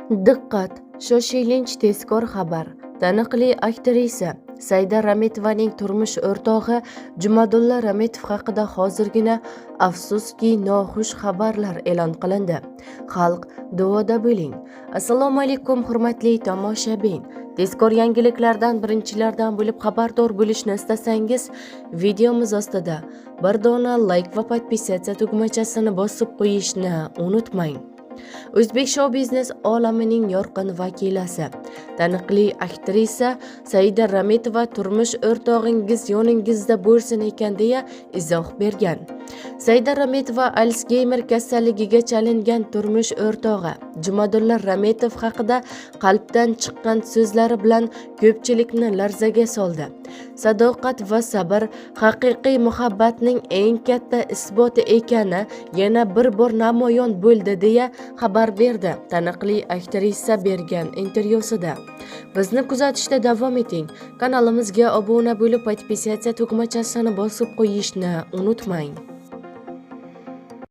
Diqqat! Shoshilinch tezkor xabar. Taniqli aktrisa Saida Rametovaning turmush o'rtog'i Jumadulla Rametov haqida hozirgina afsuski noxush xabarlar e'lon qilindi. Xalq duoda bo'ling. Assalomu alaykum hurmatli tomoshabin. Tezkor yangiliklardan birinchilardan bo'lib xabardor bo'lishni istasangiz, videomiz ostida bir dona like va podpisatsiya tugmachasini bosib qo'yishni unutmang. O'zbek shou biznes olamining yorqin vakilasi, taniqli aktrisa Saida Rametova turmush o'rtog'ingiz yoningizda bo'lsin ekan deya izoh bergan. Saida Rametova Alsgeymer kasalligiga chalingan turmush o'rtog'i Jumadulla Rametov haqida qalbdan chiqqan so'zlari bilan ko'pchilikni larzaga soldi. Sadoqat va sabr haqiqiy muhabbatning eng katta isboti ekani yana bir bor namoyon bo'ldi deya xabar berdi taniqli aktrisa bergan intervyusida. Bizni kuzatishda davom eting. Kanalimizga obuna bo'lib, podpisatsiya tugmachasini bosib qo'yishni unutmang.